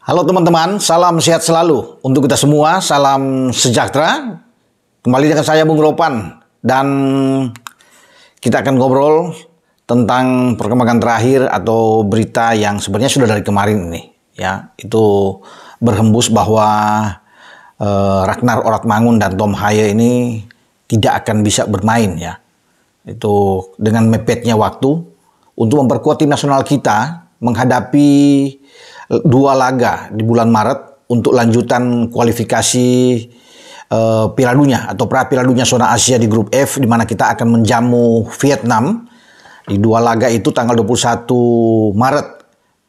Halo teman-teman, salam sehat selalu untuk kita semua, salam sejahtera. Kembali dengan saya Bung Ropan dan kita akan ngobrol tentang perkembangan terakhir atau berita yang sebenarnya sudah dari kemarin ini, ya. Itu berhembus bahwa Ragnar Oratmangun dan Tom Haye ini tidak akan bisa bermain, ya. Itu dengan mepetnya waktu untuk memperkuat tim nasional kita menghadapi dua laga di bulan Maret untuk lanjutan kualifikasi Piala Dunia atau pra Piala Dunia zona Asia di grup F, di mana kita akan menjamu Vietnam. Di dua laga itu tanggal 21 Maret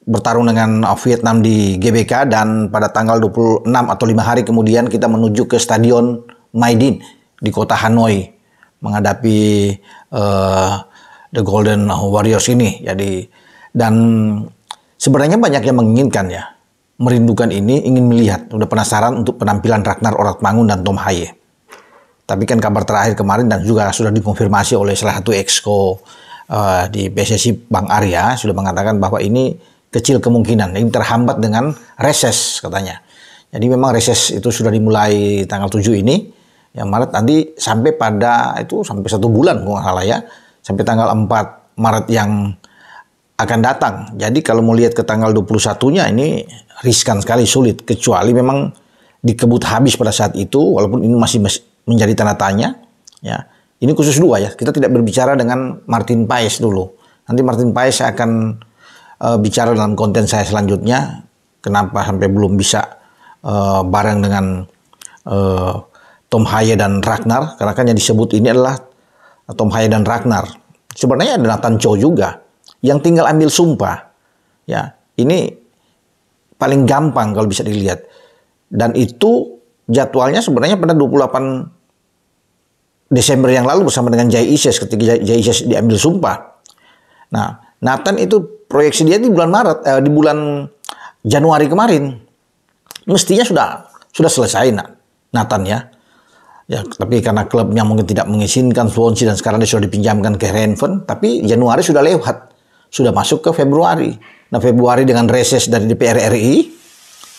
bertarung dengan Vietnam di GBK, dan pada tanggal 26 atau 5 hari kemudian kita menuju ke Stadion My Dinh di kota Hanoi menghadapi The Golden Warriors ini. Jadi, dan sebenarnya banyak yang menginginkan, ya, merindukan ini, ingin melihat, udah penasaran untuk penampilan Ragnar Oratmangun dan Tom Haye. Tapi kan kabar terakhir kemarin dan juga sudah dikonfirmasi oleh salah satu exco di PSSI, Bang Arya, sudah mengatakan bahwa ini kecil kemungkinan, ini terhambat dengan reses katanya. Jadi memang reses itu sudah dimulai tanggal 7 ini, yang Maret nanti sampai pada itu sampai 1 bulan kalau nggak salah, ya, sampai tanggal 4 Maret yang akan datang. Jadi kalau mau lihat ke tanggal 21-nya ini riskan sekali, sulit, kecuali memang dikebut habis pada saat itu, walaupun ini masih menjadi tanda tanya, ya. Ini khusus dua, ya. Kita tidak berbicara dengan Martin Paes dulu. Nanti Martin Paes saya akan bicara dalam konten saya selanjutnya, kenapa sampai belum bisa bareng dengan Tom Haye dan Ragnar, karena kan yang disebut ini adalah Tom Haye dan Ragnar. Sebenarnya ada Nathan Chow juga yang tinggal ambil sumpah, ya. Ini paling gampang kalau bisa dilihat, dan itu jadwalnya sebenarnya pada 28 Desember yang lalu bersama dengan Jay Ises, ketika Jay Ises diambil sumpah. Nah, Nathan itu proyeksi dia di bulan Maret, di bulan Januari kemarin mestinya sudah selesai, Nathan, ya. Ya, tapi karena klubnya mungkin tidak mengizinkan, Swansea, dan sekarang dia sudah dipinjamkan ke Heerenveen, tapi Januari sudah lewat. Sudah masuk ke Februari. Nah, Februari dengan reses dari DPR RI,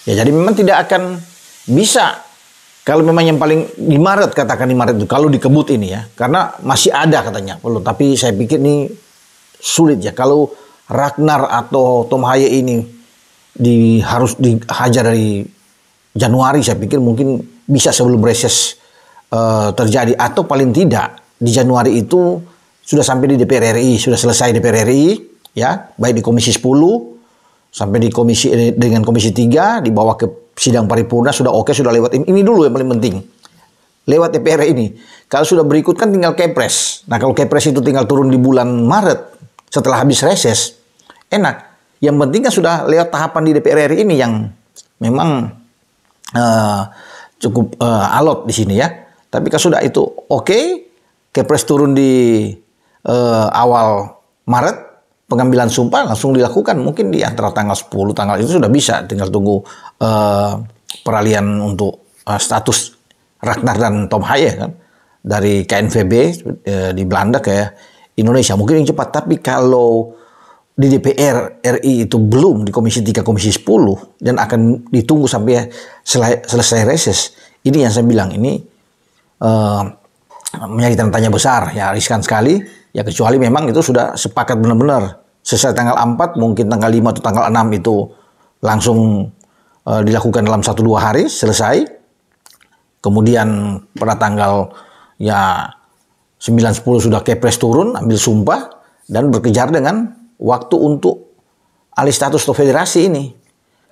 ya, jadi memang tidak akan bisa. Kalau memang yang paling di Maret, katakan di Maret itu, kalau dikebut ini, ya, karena masih ada katanya perlu. Tapi saya pikir ini sulit, ya. Kalau Ragnar atau Tom Haye ini harus dihajar dari Januari, saya pikir mungkin bisa sebelum reses terjadi, atau paling tidak di Januari itu sudah sampai di DPR RI, sudah selesai DPR RI, ya, baik di Komisi 10 sampai di dengan Komisi 3 dibawa ke sidang paripurna, sudah oke, sudah lewat ini dulu yang paling penting. Lewat DPR ini. Kalau sudah berikut kan tinggal Kepres. Nah, kalau Kepres itu tinggal turun di bulan Maret setelah habis reses, enak. Yang penting kan sudah lewat tahapan di DPR RI ini yang memang cukup alot di sini, ya. Tapi kalau sudah itu oke, Kepres turun di awal Maret, pengambilan sumpah langsung dilakukan mungkin di antara tanggal 10 tanggal itu sudah bisa, tinggal tunggu peralihan untuk status Ragnar dan Tom Haye, kan, dari KNVB di Belanda ke Indonesia mungkin yang cepat. Tapi kalau di DPR RI itu belum, di Komisi 3 Komisi 10, dan akan ditunggu sampai selesai reses, ini yang saya bilang ini menjadi tanda tanya besar, ya, riskan sekali, ya, kecuali memang itu sudah sepakat benar-benar selesai tanggal 4, mungkin tanggal 5 atau tanggal 6 itu langsung dilakukan dalam 1-2 hari selesai. Kemudian pada tanggal, ya, 9-10 sudah Kepres turun ambil sumpah dan berkejar dengan waktu untuk alih status atau federasi ini,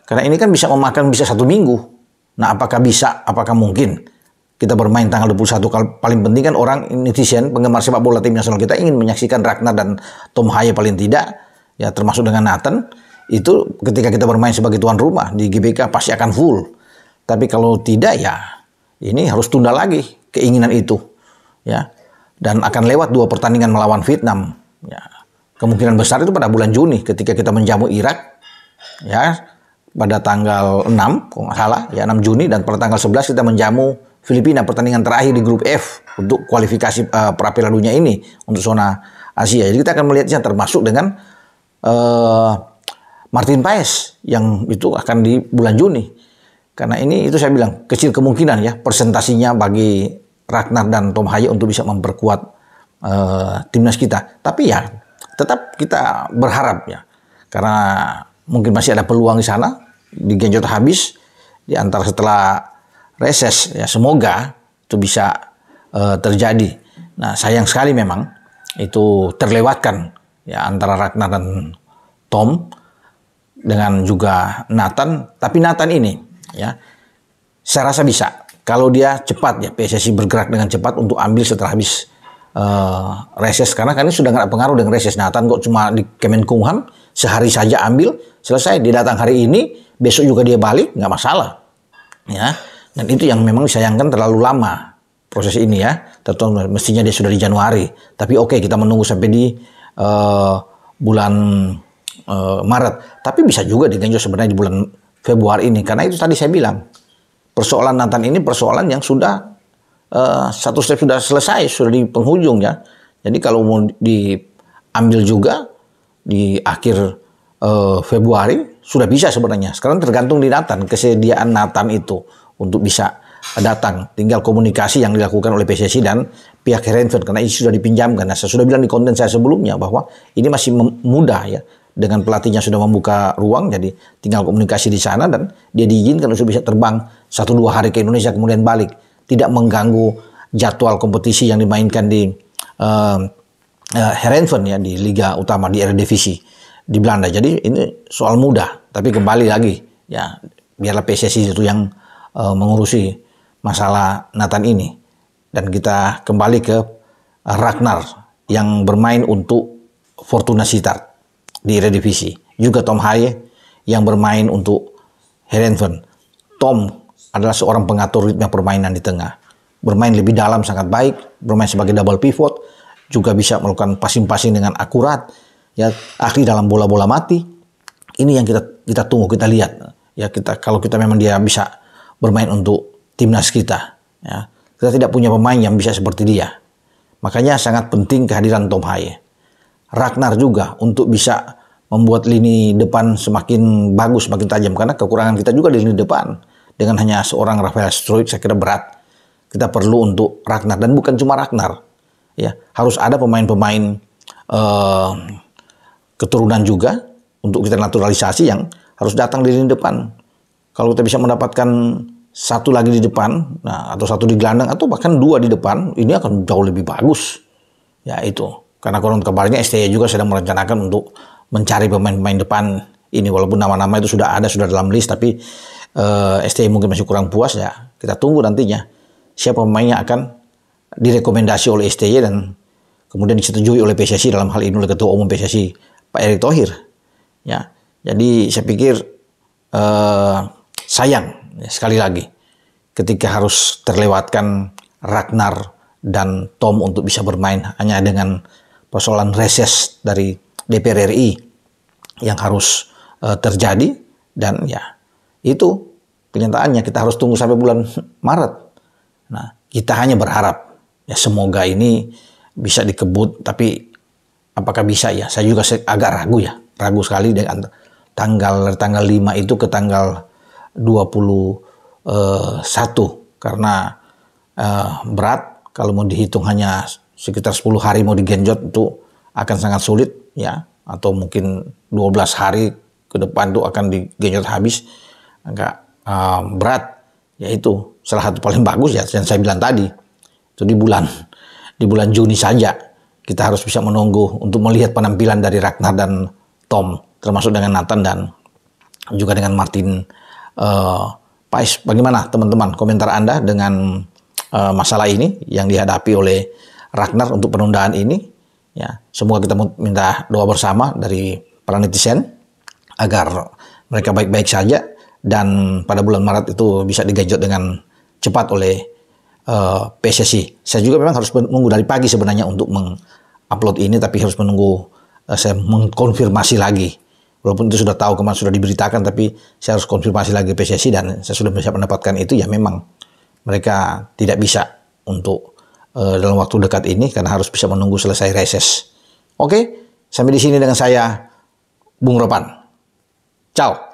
karena ini kan bisa memakan bisa 1 minggu. Nah, apakah mungkin kita bermain tanggal 21? Kalau paling penting kan orang netizen, penggemar sepak bola tim nasional kita ingin menyaksikan Ragnar dan Tom Haye paling tidak, ya, termasuk dengan Nathan. Itu ketika kita bermain sebagai tuan rumah di GBK pasti akan full. Tapi kalau tidak, ya, ini harus tunda lagi keinginan itu, ya. Dan akan lewat 2 pertandingan melawan Vietnam, ya. Kemungkinan besar itu pada bulan Juni ketika kita menjamu Irak, ya, pada tanggal 6 kalau nggak salah, ya, 6 Juni, dan pada tanggal 11 kita menjamu Filipina, pertandingan terakhir di grup F untuk kualifikasi pra Piala Dunia ini untuk zona Asia. Jadi kita akan melihatnya termasuk dengan Martin Paes yang itu akan di bulan Juni. Karena ini itu saya bilang kecil kemungkinan ya presentasinya bagi Ragnar dan Tom Haye untuk bisa memperkuat timnas kita. Tapi ya tetap kita berharap ya, karena mungkin masih ada peluang di sana, digenjot habis di antara setelah reses ya, semoga itu bisa terjadi. Nah sayang sekali memang itu terlewatkan ya antara Ragnar dan Tom dengan juga Nathan. Tapi Nathan ini ya saya rasa bisa kalau dia cepat ya, PSSI bergerak dengan cepat untuk ambil setelah habis reses, karena kan ini sudah nggak ada pengaruh dengan reses. Nathan kok cuma di Kemenkumham sehari saja ambil selesai, dia datang hari ini besok juga dia balik, nggak masalah ya. Dan itu yang memang disayangkan terlalu lama proses ini ya. Tentu mestinya dia sudah di Januari, tapi oke, kita menunggu sampai di bulan Maret. Tapi bisa juga digenjot sebenarnya di bulan Februari ini, karena itu tadi saya bilang persoalan Nathan ini persoalan yang sudah satu step sudah selesai, sudah di penghujung ya. Jadi kalau mau diambil juga di akhir Februari sudah bisa sebenarnya. Sekarang tergantung di Nathan, kesediaan Nathan itu untuk bisa datang. Tinggal komunikasi yang dilakukan oleh PSSI dan pihak Heerenveen, karena ini sudah dipinjamkan. Nah, saya sudah bilang di konten saya sebelumnya bahwa ini masih mudah ya. Dengan pelatihnya sudah membuka ruang, jadi tinggal komunikasi di sana dan dia diizinkan untuk bisa terbang 1-2 hari ke Indonesia kemudian balik. Tidak mengganggu jadwal kompetisi yang dimainkan di Heerenveen ya, di Liga Utama, di Eredivisie di Belanda. Jadi ini soal mudah, tapi kembali lagi ya, biarlah PSSI itu yang mengurusi masalah Nathan ini. Dan kita kembali ke Ragnar yang bermain untuk Fortuna Sittard di Eredivisie. Juga Tom Haye yang bermain untuk Heerenveen. Tom adalah seorang pengatur ritme permainan di tengah. Bermain lebih dalam sangat baik, bermain sebagai double pivot, juga bisa melakukan passing-passing dengan akurat, ya, ahli dalam bola-bola mati. Ini yang kita tunggu, kita lihat. Ya, kalau kita memang dia bisa bermain untuk timnas kita, ya. Kita tidak punya pemain yang bisa seperti dia. Makanya sangat penting kehadiran Tom Haye. Ragnar juga untuk bisa membuat lini depan semakin bagus, semakin tajam, karena kekurangan kita juga di lini depan. Dengan hanya seorang Rafael Struijk saya kira berat. Kita perlu untuk Ragnar, dan bukan cuma Ragnar. Ya, harus ada pemain-pemain keturunan juga untuk kita naturalisasi yang harus datang di lini depan. Kalau kita bisa mendapatkan satu lagi di depan, nah, atau satu di gelandang, atau bahkan 2 di depan, ini akan jauh lebih bagus. Ya itu, karena konon kabarnya STY juga sedang merencanakan untuk mencari pemain-pemain depan ini, walaupun nama-nama itu sudah ada, sudah dalam list, tapi STY mungkin masih kurang puas ya. Kita tunggu nantinya siapa pemainnya akan direkomendasi oleh STY dan kemudian disetujui oleh PSSI, dalam hal ini oleh Ketua Umum PSSI Pak Erick Thohir. Ya, jadi saya pikir sayang ya, sekali lagi ketika harus terlewatkan Ragnar dan Tom untuk bisa bermain hanya dengan persoalan reses dari DPR RI yang harus terjadi. Dan ya itu kenyataannya, kita harus tunggu sampai bulan Maret. Nah, kita hanya berharap ya semoga ini bisa dikebut, tapi apakah bisa ya? Saya juga agak ragu sekali dengan tanggal 5 itu ke tanggal 21, karena berat kalau mau dihitung hanya sekitar 10 hari mau digenjot itu akan sangat sulit ya, atau mungkin 12 hari ke depan itu akan digenjot habis, agak berat. Yaitu salah satu paling bagus ya yang saya bilang tadi, itu di bulan Juni saja kita harus bisa menunggu untuk melihat penampilan dari Ragnar dan Tom, termasuk dengan Nathan dan juga dengan Martin Paes. Bagaimana teman-teman komentar Anda dengan masalah ini yang dihadapi oleh Ragnar untuk penundaan ini? Ya, semoga kita minta doa bersama dari para netizen agar mereka baik-baik saja dan pada bulan Maret itu bisa digenjot dengan cepat oleh PSSI. Saya juga memang harus menunggu dari pagi sebenarnya untuk mengupload ini, tapi harus menunggu saya mengkonfirmasi lagi. Walaupun itu sudah tahu, kemarin sudah diberitakan, tapi saya harus konfirmasi lagi PSSI dan saya sudah bisa mendapatkan itu. Ya memang mereka tidak bisa untuk dalam waktu dekat ini karena harus bisa menunggu selesai reses. Oke, sampai di sini dengan saya, Bung Ropan. Ciao.